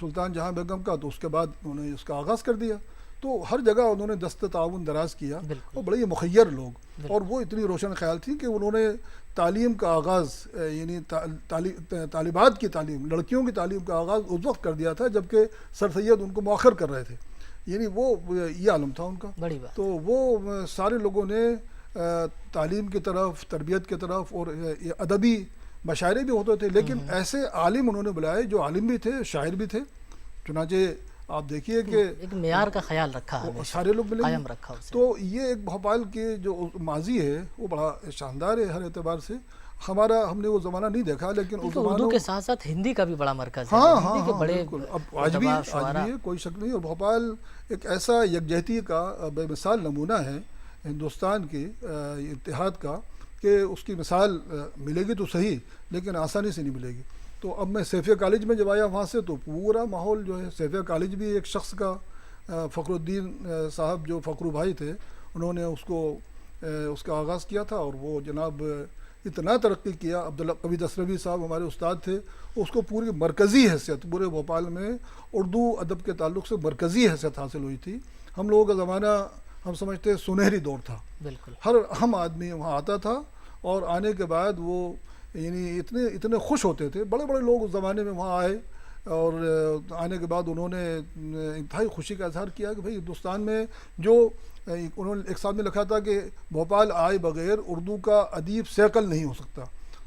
سلطان جہاں بیگم کا، تو اس کے بعد انہوں نے اس کا آغاز کر دیا. تو ہر جگہ انہوں نے دست تعاون دراز کیا اور بڑے مخیر لوگ، اور وہ اتنی روشن خیال تھی کہ انہوں نے تعلیم کا آغاز یعنی طالبات کی تعلیم، لڑکیوں کی تعلیم کا آغاز اس وقت کر دیا تھا جبکہ سر سید ان کو مؤخر کر رہے تھے. یعنی وہ یہ عالم تھا ان کا. تو وہ سارے لوگوں نے تعلیم کی طرف، تربیت کی طرف، اور ادبی مشاعرے بھی ہوتے تھے، لیکن ایسے عالم انہوں نے بلائے جو عالم بھی تھے، شاعر بھی تھے. چنانچہ آپ دیکھیے کہ ایک معیار کا خیال رکھا، سارے لوگ ملے قائم رکھا. تو یہ ایک بھوپال کے جو ماضی ہے وہ بڑا شاندار ہے ہر اعتبار سے. ہم نے وہ زمانہ نہیں دیکھا، لیکن اردو کے ساتھ ساتھ ہندی کا بھی بڑا مرکز ہے. ہاں بالکل. اب آج بھی ہے، کوئی شک نہیں. اور بھوپال ایک ایسا یکجہتی کا بے مثال نمونہ ہے ہندوستان کے اتحاد کا کہ اس کی مثال ملے گی تو صحیح، لیکن آسانی سے نہیں ملے گی. تو اب میں سیفیہ کالج میں جب آیا وہاں سے تو پورا ماحول جو ہے، سیفیہ کالج بھی ایک شخص کا، فخر الدین صاحب جو فخرو بھائی تھے، انہوں نے اس کا آغاز کیا تھا، اور وہ جناب اتنا ترقی کیا. عبداللہ قوی دسروی صاحب ہمارے استاد تھے، اس کو پوری مرکزی حیثیت پورے بھوپال میں اردو ادب کے تعلق سے مرکزی حیثیت حاصل ہوئی تھی. ہم لوگوں کا زمانہ ہم سمجھتے سنہری دور تھا. بالکل ہر اہم آدمی وہاں آتا تھا، اور آنے کے بعد وہ یعنی اتنے خوش ہوتے تھے. بڑے بڑے لوگ اس زمانے میں وہاں آئے، اور آنے کے بعد انہوں نے انتہائی خوشی کا اظہار کیا کہ بھائی ہندوستان میں جو انہوں نے ایک ساتھ میں لکھا تھا کہ بھوپال آئے بغیر اردو کا ادیب سیکل نہیں ہو سکتا.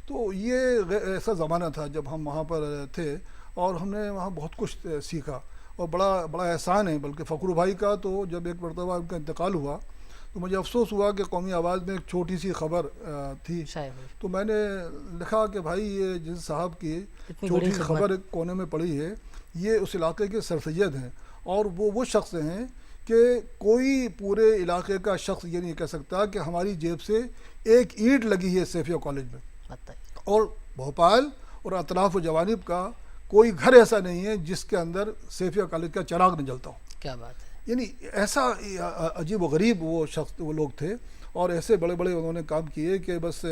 تو یہ ایسا زمانہ تھا جب ہم وہاں پر تھے، اور ہم نے وہاں بہت کچھ سیکھا. اور بڑا احسان ہے بلکہ فخرو بھائی کا. تو جب ایک مرتبہ ان کا انتقال ہوا تو مجھے افسوس ہوا کہ قومی آواز میں ایک چھوٹی سی خبر تھی، تو میں نے لکھا کہ بھائی یہ جن صاحب کی چھوٹی سی خبر کونے میں پڑی ہے، یہ اس علاقے کے سر سید ہیں، اور وہ شخص ہیں کہ کوئی پورے علاقے کا شخص یہ نہیں کہہ سکتا کہ ہماری جیب سے ایک اینٹ لگی ہے سیفیہ کالج میں. اور بھوپال اور اطراف و جوانب کا کوئی گھر ایسا نہیں ہے جس کے اندر سیفیہ کالج کا چراغ نہ جلتا ہو. کیا بات ہے. یعنی ایسا عجیب و غریب وہ لوگ تھے، اور ایسے بڑے بڑے انہوں نے کام کیے کہ بس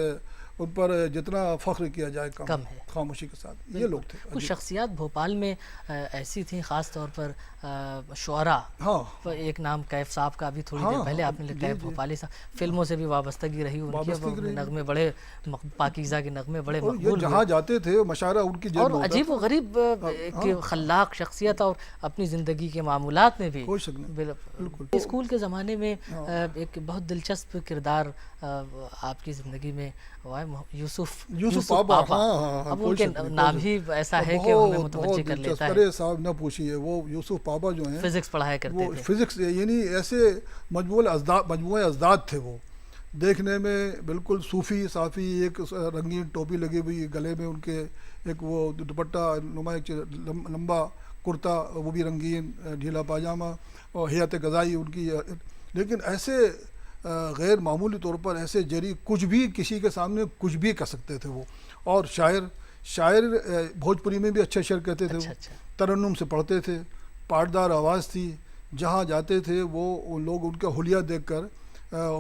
ان پر جتنا فخر کیا جائے کم ہے. خاموشی کے ساتھ یہ لوگ تھے. کچھ شخصیات بھوپال میں ایسی تھیں، خاص طور پر شعراء. ایک نام کیف صاحب کا، ابھی تھوڑی دیر پہلے آپ نے لکھا ہے بھوپالی صاحب. فلموں سے بھی وابستگی رہی ان کی، نغمے بڑے پاکیزہ کے نغمے بڑے مقبول، جہاں جاتے تھے مشاعرہ ان کی جیب میں ہوتا. اور عجیب و غریب خلاق شخصیت، اور اپنی زندگی کے معمولات میں بھی. اسکول کے زمانے میں ایک بہت دلچسپ کردار آپ کی زندگی میں ہوا ہے، یوسف پاپا. اب ان کے نام ہی ایسا ہے کہ ہمیں متوجہ کر لیتا ہے. صاحب نہ پوچھیے، وہ یوسف پاپا جو ہیں فزکس پڑھایا کرتے تھے. فزکس یعنی ایسے مجموعہ ازداد تھے. وہ دیکھنے میں بالکل صوفی صافی، ایک رنگین ٹوپی لگی ہوئی گلے میں، ان کے ایک وہ دوپٹہ نما، ایک لمبا کرتا وہ بھی رنگین، ڈھیلا پاجامہ، اور حیات غذائی ان کی. لیکن ایسے غیر معمولی طور پر ایسے جری، کچھ بھی کسی کے سامنے کچھ بھی کر سکتے تھے وہ. اور شاعر بھوجپوری میں بھی اچھے شعر کہتے تھے. ترنم سے پڑھتے تھے، پاٹدار آواز تھی. جہاں جاتے تھے وہ لوگ ان کا حلیہ دیکھ کر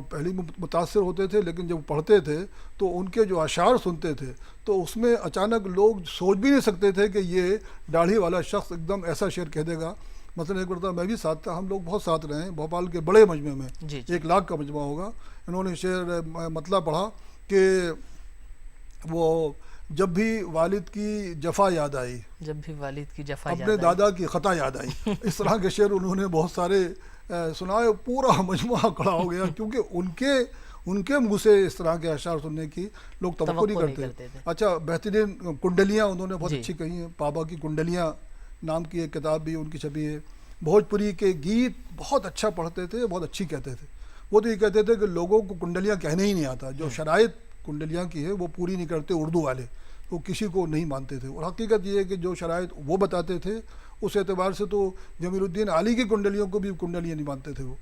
پہلے متاثر ہوتے تھے، لیکن جب پڑھتے تھے تو ان کے جو اشعار سنتے تھے تو اس میں اچانک لوگ سوچ بھی نہیں سکتے تھے کہ یہ داڑھی والا شخص ایک دم ایسا شعر کہہ دے گا. مثلا ایک مرتبہ میں بھی ساتھ تھا، ہم لوگ بہت ساتھ رہے ہیں بھوپال کے بڑے مجمع میں، 1 لاکھ کا مجمع ہوگا. انہوں نے شعر مطلب پڑھا کہ وہ جب بھی والد کی جفا یاد آئی، جب بھی والد کی جفا اپنے دادا کی خطا یاد آئی. اس طرح کے شعر انہوں نے بہت سارے سنائے. پورا مجموعہ کھڑا ہو گیا، کیونکہ ان کے منہ سے اس طرح کے اشعار سننے کی لوگ توقع نہیں کرتے تھے. اچھا، بہترین کنڈلیاں انہوں نے بہت اچھی کہی ہیں. پاپا کی کنڈلیاں نام کی ایک کتاب بھی ان کی چھپی ہے. بھوجپوری کے گیت بہت اچھا پڑھتے تھے، بہت اچھی کہتے تھے. وہ تو یہ کہتے تھے کہ لوگوں کو کنڈلیاں کہنے ہی نہیں آتا. جو شرائط کنڈلیاں کی ہے وہ پوری نہیں کرتے اردو والے، وہ کسی کو نہیں مانتے تھے. اور حقیقت یہ ہے کہ جو شرائط وہ بتاتے تھے اس اعتبار سے تو جمیل الدین علی کی کنڈلیوں کو بھی کنڈلیاں نہیں مانتے تھے وہ،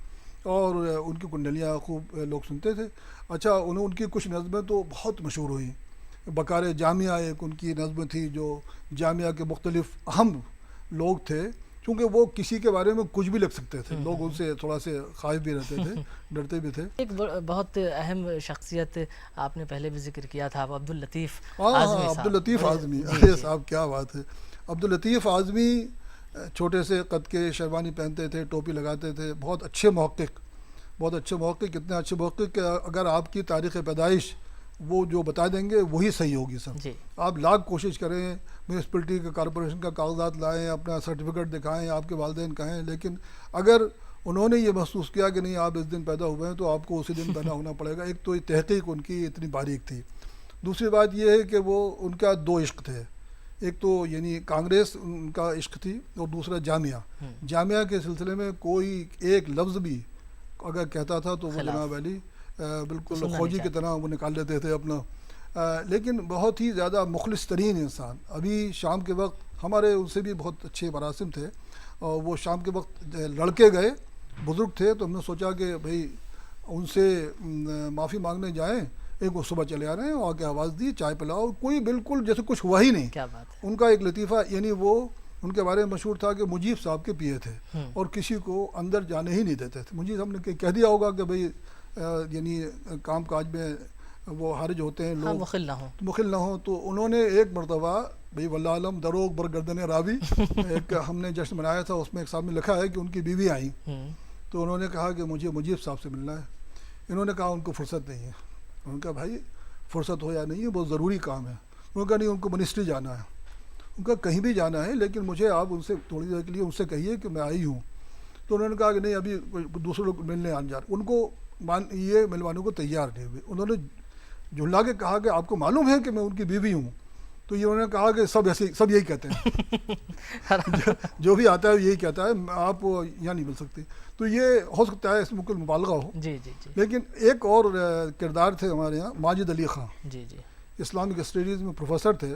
اور ان کی کنڈلیاں خوب لوگ سنتے تھے. اچھا، ان کی کچھ نظمیں تو بہت مشہور ہوئیں. بکار جامعہ ایک ان کی نظم تھی، جو جامعہ کے مختلف اہم لوگ تھے، چونکہ وہ کسی کے بارے میں کچھ بھی لکھ سکتے تھے، لوگ ان سے تھوڑا سے خائف بھی رہتے تھے، ڈرتے بھی تھے. ایک بہت اہم شخصیت آپ نے پہلے بھی ذکر کیا تھا، عبداللطیف اعظمی صاحب. عبداللطیف اعظمی، ارے صاحب کیا بات ہے. عبداللطیف اعظمی چھوٹے سے قد کے شیروانی پہنتے تھے، ٹوپی لگاتے تھے، بہت اچھے محقق، بہت اچھے محقق، اتنے اچھے محقق کہ اگر آپ کی تاریخ پیدائش وہ جو بتا دیں گے وہی صحیح ہوگی سر. جی. آپ لاکھ کوشش کریں، میونسپلٹی کا کارپوریشن کا کاغذات لائیں، اپنا سرٹیفکیٹ دکھائیں، آپ کے والدین کہیں، لیکن اگر انہوں نے یہ محسوس کیا کہ نہیں آپ اس دن پیدا ہوئے ہیں تو آپ کو اسی دن پیدا ہونا پڑے گا. ایک تو یہ تحقیق ان کی اتنی باریک تھی. دوسری بات یہ ہے کہ وہ ان کا دو عشق تھے، ایک تو یعنی کانگریس ان کا عشق تھی، اور دوسرا جامعہ کے سلسلے میں کوئی ایک لفظ بھی اگر کہتا تھا تو وہ جناب علی بالکل فوجی کی طرح وہ نکال لیتے تھے اپنا. لیکن بہت ہی زیادہ مخلص ترین انسان. ابھی شام کے وقت ہمارے ان سے بھی بہت اچھے مراسم تھے، اور وہ شام کے وقت لڑکے گئے، بزرگ تھے، تو ہم نے سوچا کہ بھئی ان سے معافی مانگنے جائیں. ایک وہ صبح چلے آ رہے ہیں، وہاں کے آواز دی، چائے پلاؤ، کوئی بالکل جیسے کچھ ہوا ہی نہیں. کیا بات ہے. ان کا ایک لطیفہ، یعنی وہ ان کے بارے میں مشہور تھا کہ مجیب صاحب کے پیے تھے اور کسی کو اندر جانے ہی نہیں دیتے تھے. مجیب صاحب نے کہہ دیا ہوگا کہ بھئی یعنی کام کاج میں وہ حرج ہوتے ہیں لوگ، مخل نہ ہوں، تو انہوں نے ایک مرتبہ بھئی واللہ علم دروغ برگردن راوی ایک ہم نے جشن منایا تھا، اس میں ایک صاحب نے لکھا ہے کہ ان کی بیوی آئیں تو انہوں نے کہا کہ مجھے مجیب صاحب سے ملنا ہے. انہوں نے کہا ان کو فرصت نہیں ہے. انہوں نے کہا بھائی فرصت ہو یا نہیں ہے، بہت ضروری کام ہے. انہوں نے کہا نہیں، ان کو منسٹری جانا ہے. ان کا کہیں بھی جانا ہے لیکن مجھے آپ ان سے تھوڑی دیر کے لیے ان سے کہیے کہ میں آئی ہوں. تو انہوں نے کہا کہ نہیں، ابھی دوسرے لوگ ملنے آنے جا رہے. ان کو یہ ملوانے کو تیار نہیں ہوئے. انہوں نے جھلا کے کہا کہ آپ کو معلوم ہے کہ میں ان کی بیوی ہوں. تو یہ انہوں نے کہا کہ سب یہی کہتے ہیں جو بھی آتا ہے یہی کہتا ہے، آپ یہاں نہیں مل سکتے. تو یہ ہو سکتا ہے اس میں کوئی مبالغہ ہو. جی جی جی. لیکن ایک اور کردار تھے ہمارے یہاں، ماجد علی خان. جی جی. اسلامک اسٹڈیز میں پروفیسر تھے،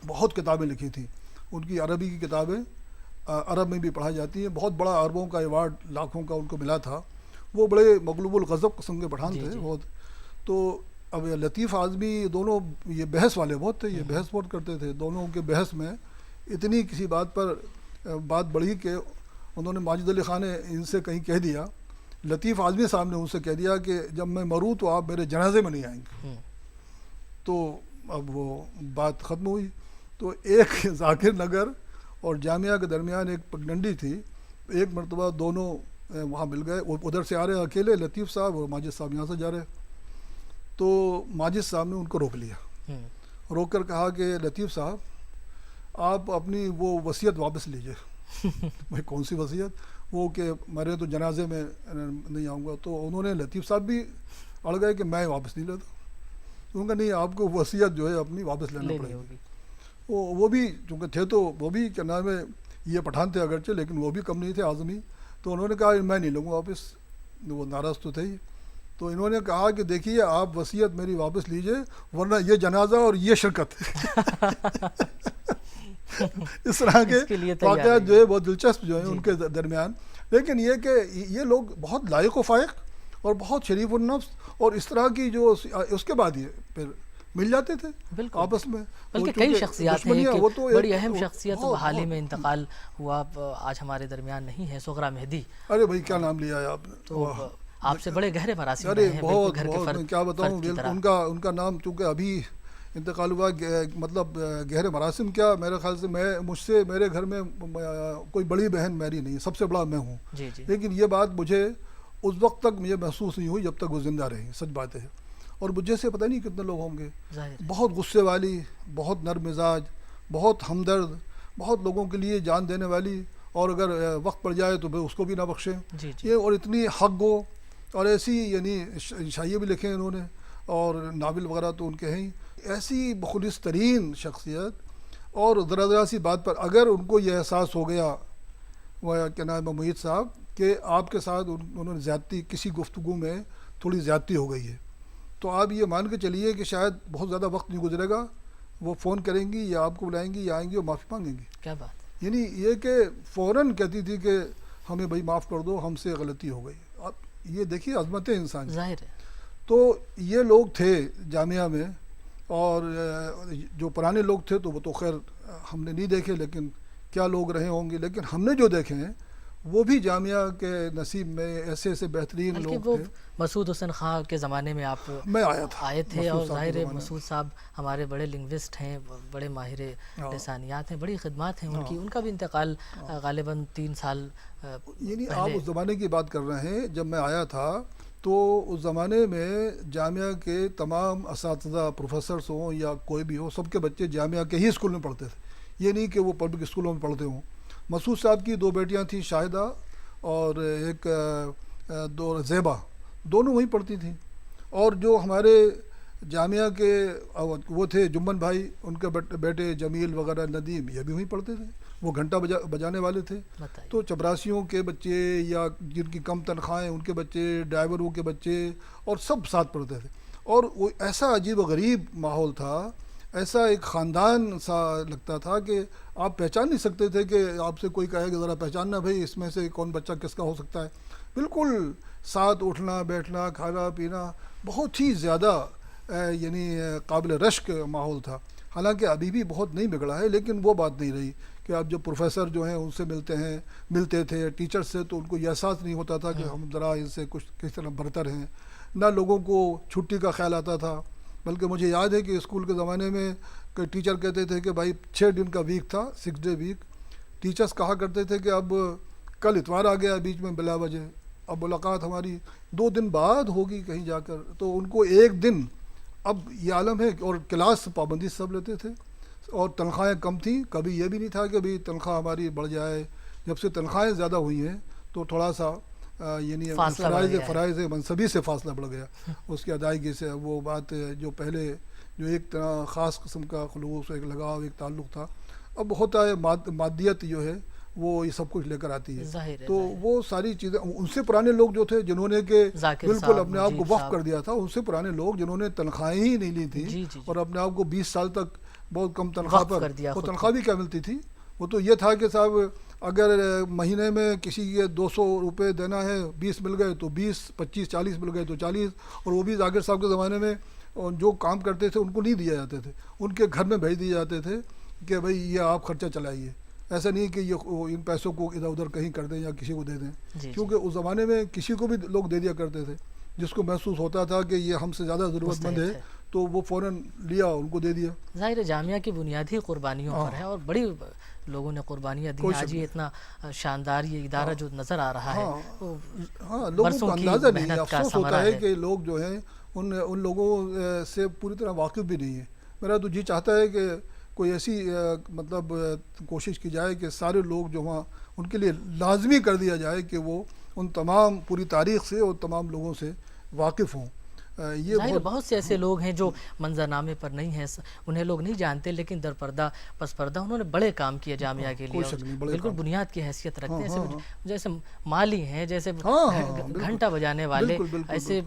بہت کتابیں لکھی تھیں. ان کی عربی کی کتابیں عرب میں بھی پڑھائی جاتی ہیں. بہت بڑا عربوں کا ایوارڈ لاکھوں کا ان کو ملا تھا. وہ بڑے مغلوب الغضب قسم کے پٹھان تھے بہت. تو اب لطیف اعظمی دونوں یہ بحث والے بہت تھے، یہ بحث بہت کرتے تھے. دونوں کے بحث میں اتنی کسی بات پر بات بڑھی کہ انہوں نے ماجد علی خان نے ان سے کہیں کہہ دیا، لطیف اعظمی صاحب نے ان سے کہہ دیا کہ جب میں مروں تو آپ میرے جنازے میں نہیں آئیں گے. تو اب وہ بات ختم ہوئی. تو ایک ذاکر نگر اور جامعہ کے درمیان ایک پگڈنڈی تھی. ایک مرتبہ دونوں وہاں مل گئے. وہ ادھر سے آ رہے اکیلے، لطیف صاحب اور ماجد صاحب یہاں سے جا رہے. تو ماجد صاحب نے ان کو روک لیا، روک کر کہا کہ لطیف صاحب آپ اپنی وہ وصیت واپس لیجئے. میں کون سی وصیت؟ وہ کہ میرے تو جنازے میں نہیں آؤں گا. تو انہوں نے لطیف صاحب بھی اڑ گئے کہ میں واپس نہیں لیتا. انہوں نے کہا نہیں، آپ کو وصیت جو ہے اپنی واپس لینا پڑے گی. وہ بھی چونکہ تھے تو وہ بھی کیا نام ہے یہ پٹھان تھے اگرچہ، لیکن وہ بھی کم نہیں تھے اعظمی. تو انہوں نے کہا میں نہیں لوں گا واپس. وہ ناراض تو تھے ہی. تو انہوں نے کہا کہ دیکھیے آپ وصیت میری واپس لیجئے ورنہ یہ جنازہ اور یہ شرکت. اس طرح کے واقعات جو ہے بہت دلچسپ جو ہیں ان کے درمیان. لیکن یہ کہ یہ لوگ بہت لائق و فائق اور بہت شریف النفس، اور اس طرح کی جو اس کے بعد یہ پھر مل جاتے تھے آپس میں. بلکہ کئی شخصیات ہیں کہ بڑی اہم شخصیت حال ہی میں انتقال ہوا، آج ہمارے درمیان نہیں ہے. صغرا مہدی. ارے بھائی کیا نام لیا ہے آپ نے. تو آپ سے بڑے گہرے مراسم رہے ہیں. بہت کیا بتاؤں، ان کا نام چونکہ ابھی انتقال ہوا، مطلب گہرے مراسم کیا، میرے خیال سے میرے گھر میں کوئی بڑی بہن میری نہیں، سب سے بڑا میں ہوں. لیکن یہ بات مجھے اس وقت تک مجھے محسوس نہیں ہوئی جب تک وہ زندہ رہی. سچ بات ہے. اور مجھے سے پتہ نہیں کتنے لوگ ہوں گے، بہت غصے والی، بہت نرم مزاج، بہت ہمدرد، بہت لوگوں کے لیے جان دینے والی، اور اگر وقت پڑ جائے تو اس کو بھی نہ بخشیں. یہ اور اتنی حق گو، اور ایسی یعنی شائعے بھی لکھے انہوں نے، اور ناول وغیرہ تو ان کے ہیں. ایسی مخلص ترین شخصیت، اور ذرا سی بات پر اگر ان کو یہ احساس ہو گیا وہ کیا نام ہے محیط صاحب کہ آپ کے ساتھ انہوں نے زیادتی، کسی گفتگو میں تھوڑی زیادتی ہو گئی ہے، تو آپ یہ مان کے چلیے کہ شاید بہت زیادہ وقت نہیں گزرے گا، وہ فون کریں گی یا آپ کو بلائیں گی یا آئیں گی اور معافی مانگیں گی. کیا بات. یعنی یہ کہ فوراً کہتی تھی کہ ہمیں بھائی معاف کر دو، ہم سے غلطی ہو گئی. اب یہ دیکھیے عظمت انسان ظاہر ہے. تو یہ لوگ تھے جامعہ میں، اور جو پرانے لوگ تھے تو وہ تو خیر ہم نے نہیں دیکھے، لیکن کیا لوگ رہے ہوں گے. لیکن ہم نے جو دیکھے ہیں وہ بھی جامعہ کے نصیب میں ایسے ایسے بہترین لوگ تھے. مسعود حسن خان کے زمانے میں آپ میں آئے تھے اور ظاہر ہے مسعود صاحب ہمارے بڑے لنگوسٹ ہیں, بڑے ماہر لسانیات ہیں, بڑی خدمات ہیں ان کی. ان کا بھی انتقال غالباً 3 سال یعنی آپ اس زمانے کی بات کر رہے ہیں. جب میں آیا تھا تو اس زمانے میں جامعہ کے تمام اساتذہ, پروفیسرس ہوں یا کوئی بھی ہو, سب کے بچے جامعہ کے ہی اسکول میں پڑھتے تھے. یہ نہیں کہ وہ پبلک اسکولوں میں پڑھتے ہوں. مسعود صاحب کی 2 بیٹیاں تھیں, شاہدہ اور ایک 2 زیبا, دونوں وہیں پڑھتی تھیں. اور جو ہمارے جامعہ کے وہ تھے جمن بھائی, ان کے بیٹے جمیل وغیرہ, ندیم, یہ بھی وہیں پڑھتے تھے. وہ گھنٹہ بجانے والے تھے. تو چپراسیوں کے بچے یا جن کی کم تنخواہیں ان کے بچے, ڈرائیوروں کے بچے, اور سب ساتھ پڑھتے تھے. اور وہ ایسا عجیب و غریب ماحول تھا, ایسا ایک خاندان سا لگتا تھا کہ آپ پہچان نہیں سکتے تھے کہ آپ سے کوئی کہے کہ ذرا پہچاننا بھائی اس میں سے کون بچہ کس کا ہو سکتا ہے. بالکل ساتھ اٹھنا بیٹھنا, کھانا پینا, بہت ہی زیادہ یعنی قابل رشک ماحول تھا. حالانکہ ابھی بھی بہت نہیں بگڑا ہے, لیکن وہ بات نہیں رہی کہ آپ جو پروفیسر جو ہیں ان سے ملتے تھے, ٹیچر سے, تو ان کو یہ احساس نہیں ہوتا تھا کہ ہم ذرا ان سے کچھ کس طرح برتر ہیں. نہ لوگوں کو چھٹی کا خیال آتا تھا, بلکہ مجھے یاد ہے کہ اسکول کے زمانے میں کہ ٹیچر کہتے تھے کہ بھائی 6 دن کا ویک تھا, 6 ڈے ویک. ٹیچرز کہا کرتے تھے کہ اب کل اتوار آ گیا بیچ میں بلا وجہ, اب ملاقات ہماری 2 دن بعد ہوگی کہیں جا کر. تو ان کو 1 دن, اب یہ عالم ہے. اور کلاس پابندی سب لیتے تھے, اور تنخواہیں کم تھیں. کبھی یہ بھی نہیں تھا کہ بھئی تنخواہ ہماری بڑھ جائے. جب سے تنخواہیں زیادہ ہوئی ہیں تو تھوڑا سا یعنی فرائض منصبی سے فاصلہ بڑھ گیا, اس کی ادائیگی سے. وہ بات جو پہلے جو ایک طرح خاص قسم کا خلوص, ایک لگاؤ, ایک تعلق تھا, اب ہوتا ہے مادیت جو ہے وہ یہ سب کچھ لے کر آتی ہے. تو وہ ساری چیزیں ان سے پرانے لوگ جو تھے جنہوں نے کہ بالکل اپنے آپ کو وقف کر دیا تھا, ان سے پرانے لوگ جنہوں نے تنخواہیں ہی نہیں لی تھیں اور اپنے آپ کو 20 سال تک بہت کم تنخواہ پر, وہ تنخواہ بھی کیا ملتی تھی, وہ تو یہ تھا کہ صاحب اگر مہینے میں کسی کے 200 روپے دینا ہے, 20 مل گئے تو 20, 25, 40 مل گئے تو 40. اور وہ بھی ذاکر صاحب کے زمانے میں جو کام کرتے تھے ان کو نہیں دیے جاتے تھے, ان کے گھر میں بھیج دیے جاتے تھے کہ بھئی یہ آپ خرچہ چلائیے. ایسا نہیں کہ یہ ان پیسوں کو ادھر ادھر کہیں کر دیں یا کسی کو دے دیں, کیونکہ اس زمانے میں کسی کو بھی لوگ دے دیا کرتے تھے. جس کو محسوس ہوتا تھا کہ یہ ہم سے زیادہ ضرورت مند ہے تو وہ فوراً لیا, ان کو دے دیا. ظاہر جامعہ کی بنیادی قربانیوں پر ہے, اور بڑی لوگوں نے قربانیاں دی. آج یہ اتنا شاندار یہ ادارہ جو نظر آ رہا ہے, لوگوں کو اندازہ نہیں ہے. افسوس ہوتا ہے کہ لوگ جو ہیں ان لوگوں سے پوری طرح واقف بھی نہیں ہے. میرا تو جی چاہتا ہے کہ کوئی ایسی مطلب کوشش کی جائے کہ سارے لوگ جو وہاں ان کے لیے لازمی کر دیا جائے کہ وہ ان تمام پوری تاریخ سے اور تمام لوگوں سے واقف ہوں. یہ بہت سے ایسے لوگ ہیں جو منظرنامے پر نہیں ہیں, انہیں لوگ نہیں جانتے, لیکن در پردہ پس پردہ انہوں نے بڑے کام کیے جامعہ کے لیے, بالکل بنیاد کی حیثیت رکھتے ہیں. جیسے مالی ہیں, جیسے گھنٹہ بجانے والے, ایسے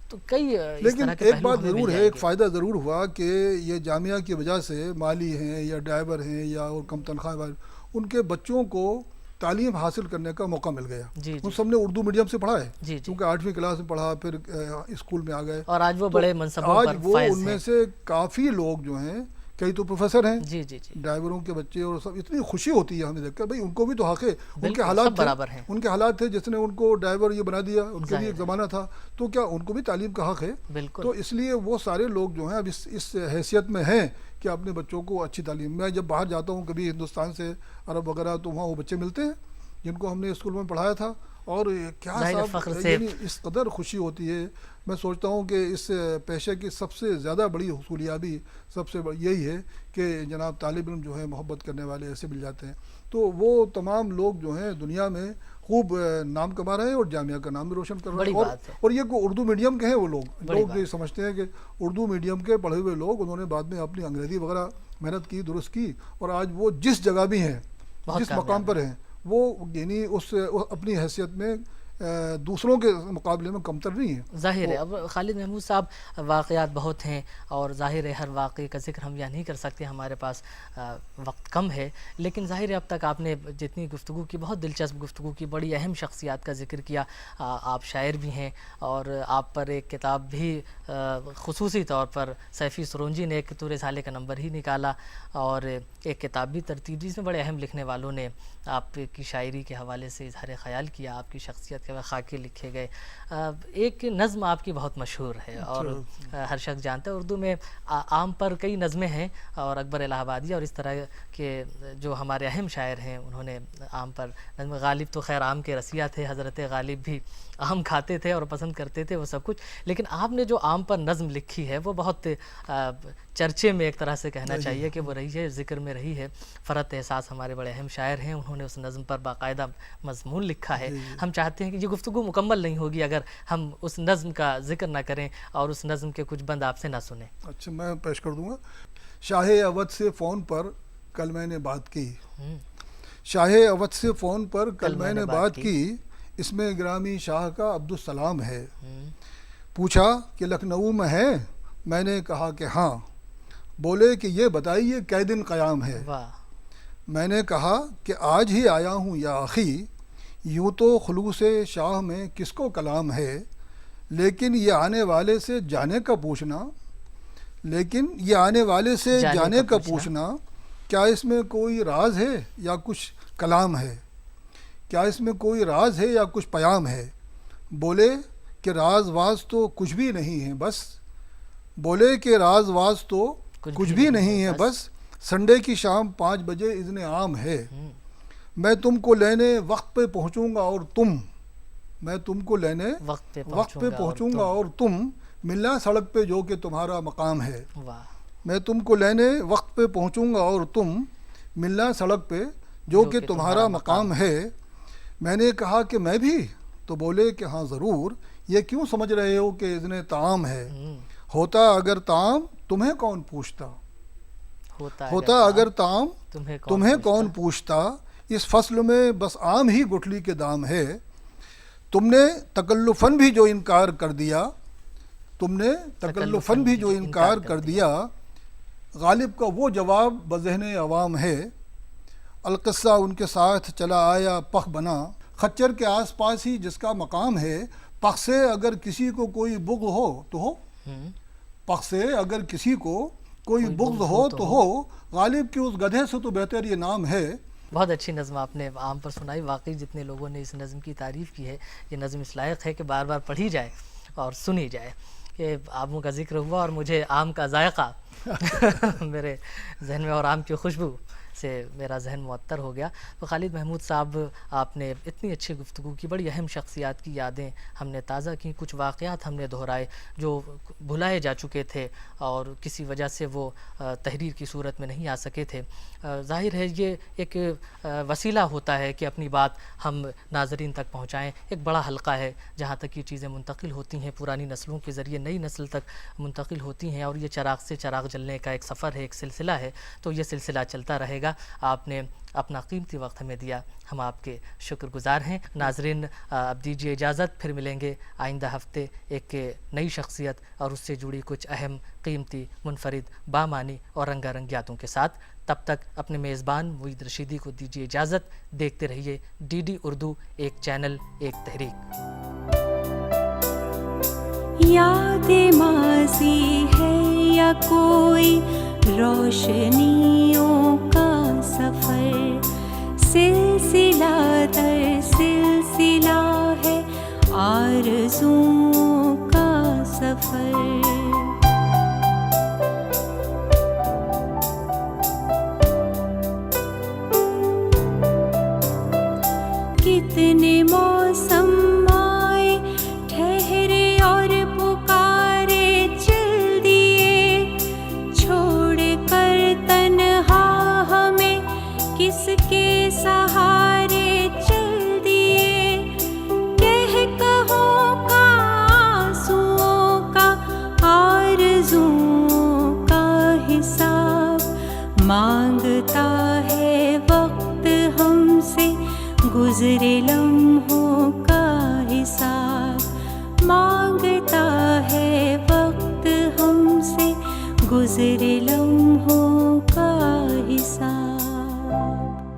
تو کئی. لیکن ایک بات ضرور ہے, ایک فائدہ ضرور ہوا کہ یہ جامعہ کی وجہ سے مالی ہیں یا ڈرائیور ہیں یا اور کم تنخواہ والے, ان کے بچوں کو تعلیم حاصل کرنے کا موقع مل گیا. ان سب نے اردو میڈیم سے پڑھا ہے, کیونکہ 8ویں کلاس میں پڑھا, پھر اسکول میں آ گئے, اور آج وہ بڑے منصبوں پر آج وہ ان میں سے کافی لوگ جو ہیں, کئی تو پروفیسر ہیں, ڈرائیوروں کے بچے, اور سب. اتنی خوشی ہوتی ہے ہمیں دیکھ کر, بھائی ان کو بھی تو حق ہے. ان کے حالات تھے جس نے ان کو ڈرائیور یہ بنا دیا, ان کے بھی ایک زمانہ تھا, تو کیا ان کو بھی تعلیم کا حق ہے. تو اس لیے وہ سارے لوگ جو ہیں اب اس حیثیت میں ہیں کہ اپنے بچوں کو اچھی تعلیم. میں جب باہر جاتا ہوں کبھی ہندوستان سے, عرب وغیرہ, تو وہاں وہ بچے ملتے ہیں جن کو ہم نے اسکول میں پڑھایا تھا, اور کیا یعنی اس قدر خوشی ہوتی ہے. میں سوچتا ہوں کہ اس پیشے کی سب سے زیادہ بڑی حصولیابی سب سے یہی ہے کہ جناب طالب علم جو ہے محبت کرنے والے ایسے مل جاتے ہیں. تو وہ تمام لوگ جو ہیں دنیا میں خوب نام کما رہے ہیں اور جامعہ کا نام بھی روشن کر رہے ہیں. اور یہ کو اردو میڈیم کے ہیں وہ لوگ جو سمجھتے ہیں کہ اردو میڈیم کے پڑھے ہوئے لوگ, انہوں نے بعد میں اپنی انگریزی وغیرہ محنت کی, درست کی, اور آج وہ جس جگہ بھی ہیں, جس مقام پر ہیں, وہ یعنی اس اپنی حیثیت میں دوسروں کے مقابلے میں کمتر نہیں ہے. ظاہر ہے. اب خالد محمود صاحب واقعات بہت ہیں اور ظاہر ہے ہر واقعے کا ذکر ہم یہاں نہیں کر سکتے, ہمارے پاس وقت کم ہے, لیکن ظاہر ہے اب تک آپ نے جتنی گفتگو کی, بہت دلچسپ گفتگو کی, بڑی اہم شخصیات کا ذکر کیا. آپ شاعر بھی ہیں اور آپ پر ایک کتاب بھی خصوصی طور پر سیفی سرونجی نے ایک تو رسالے کا نمبر ہی نکالا اور ایک کتاب بھی ترتیب دی, جس میں بڑے اہم لکھنے والوں نے آپ کی شاعری کے حوالے سے اظہار خیال کیا, آپ کی شخصیت کے خاکے لکھے گئے. ایک نظم آپ کی بہت مشہور ہے اور ہر شخص جانتا ہے, اردو میں عام پر کئی نظمیں ہیں اور اکبر الہ آبادی اور اس طرح کے جو ہمارے اہم شاعر ہیں انہوں نے عام پر نظم. غالب تو خیر عام کے رسیہ تھے, حضرت غالب بھی عام کھاتے تھے اور پسند کرتے تھے وہ سب کچھ, لیکن آپ نے جو عام پر نظم لکھی ہے وہ بہت چرچے میں ایک طرح سے کہنا چاہیے کہ وہ رہی ہے, ذکر میں رہی ہے. فرحت احساس ہمارے بڑے اہم شاعر ہیں, انہوں نے اس نظم پر باقاعدہ مضمون لکھا ہے. ہم چاہتے ہیں کہ یہ گفتگو مکمل نہیں ہوگی اگر ہم اس نظم کا ذکر نہ کریں اور اس نظم کے کچھ بند آپ سے نہ سنیں. اچھا, میں پیش کر دوں گا. شاہ اودھ سے فون پر کل میں نے بات کی, شاہ اودھ سے فون پر کل میں نے بات کی, اس میں گرامی شاہ کا عبدالسلام ہے. پوچھا کہ لکھنؤ میں ہے, میں نے کہا کہ ہاں. بولے کہ یہ بتائیے کئے دن قیام ہے. میں نے کہا کہ آج ہی آیا ہوں یا آخی, یوں تو خلوص شاہ میں کس کو کلام ہے, لیکن یہ آنے والے سے جانے کا پوچھنا, لیکن یہ آنے والے سے جانے کا پوچھنا, کیا اس میں کوئی راز ہے یا کچھ کلام ہے, کیا اس میں کوئی راز ہے یا کچھ پیام ہے. بولے کہ راز واز تو کچھ بھی نہیں ہے بس, بولے کہ راز واز تو کچھ بھی نہیں ہے بس, سنڈے کی شام 5 بجے اذن عام ہے. میں تم کو لینے وقت پہ پہنچوں گا اور تم, میں تم کو لینے وقت پہ پہنچوں گا اور تم, ملنا سڑک پہ جو کہ تمہارا مقام ہے. میں تم کو لینے وقت پہ پہنچوں گا اور تم, ملنا سڑک پہ جو کہ تمہارا مقام ہے. میں نے کہا کہ میں بھی, تو بولے کہ ہاں ضرور. یہ کیوں سمجھ رہے ہو کہ اذن طعام ہے, ہوتا اگر طعام تمہیں کون پوچھتا, ہوتا اگر طعام تمہیں کون پوچھتا. اس فصل میں بس عام ہی گٹھلی کے دام ہے. تم نے تکلفاً بھی جو انکار کر دیا, تم نے تکلفاً بھی جو انکار کر دیا, غالب کا وہ جواب بذہن عوام ہے. القصہ ان کے ساتھ چلا آیا پخ بنا, خچر کے آس پاس ہی جس کا مقام ہے. پخ سے اگر کسی کو کوئی بغض ہو تو ہو, پخ سے اگر کسی کو کوئی بغض ہو تو ہو, غالب کی اس گدھے سے تو بہتر یہ نام ہے. بہت اچھی نظم آپ نے عام پر سنائی. واقعی جتنے لوگوں نے اس نظم کی تعریف کی ہے, یہ نظم اس لائق ہے کہ بار بار پڑھی جائے اور سنی جائے. کہ آموں کا ذکر ہوا اور مجھے آم کا ذائقہ میرے ذہن میں اور آم کی خوشبو سے میرا ذہن معطر ہو گیا. تو خالد محمود صاحب, آپ نے اتنی اچھی گفتگو کی, بڑی اہم شخصیات کی یادیں ہم نے تازہ کی, کچھ واقعات ہم نے دہرائے جو بھلائے جا چکے تھے اور کسی وجہ سے وہ تحریر کی صورت میں نہیں آ سکے تھے. ظاہر ہے یہ ایک وسیلہ ہوتا ہے کہ اپنی بات ہم ناظرین تک پہنچائیں. ایک بڑا حلقہ ہے جہاں تک یہ چیزیں منتقل ہوتی ہیں, پرانی نسلوں کے ذریعے نئی نسل تک منتقل ہوتی ہیں, اور یہ چراغ سے چراغ جلنے کا ایک سفر ہے, ایک سلسلہ ہے. تو یہ سلسلہ چلتا رہے گا. آپ نے اپنا قیمتی وقت ہمیں دیا, ہم آپ کے شکر گزار ہیں. ناظرین, اب دیجیے اجازت, پھر ملیں گے آئندہ ہفتے ایک نئی شخصیت اور اس سے جڑی کچھ اہم, قیمتی, منفرد, بامانی اور رنگا رنگ یادوں کے ساتھ. تب تک اپنے میزبان معید رشیدی کو دیجیے اجازت. دیکھتے رہیے DD اردو, ایک چینل, ایک تحریک. یاد ماضی ہے یا کوئی روشنیوں کا سفر, سلسلہ در سلسلہ ہے آرزوؤں کا سفر. کتنے موسم آئے, ٹھہرے اور پکارے, چل دیے چھوڑ کر تنہا ہمیں, کس کے سہارے چل دیے. کہوں کا آنسوؤں کا, آرزوؤں کا حساب مانگتا ہے وقت ہم سے, گزرے لمحوں کا خوب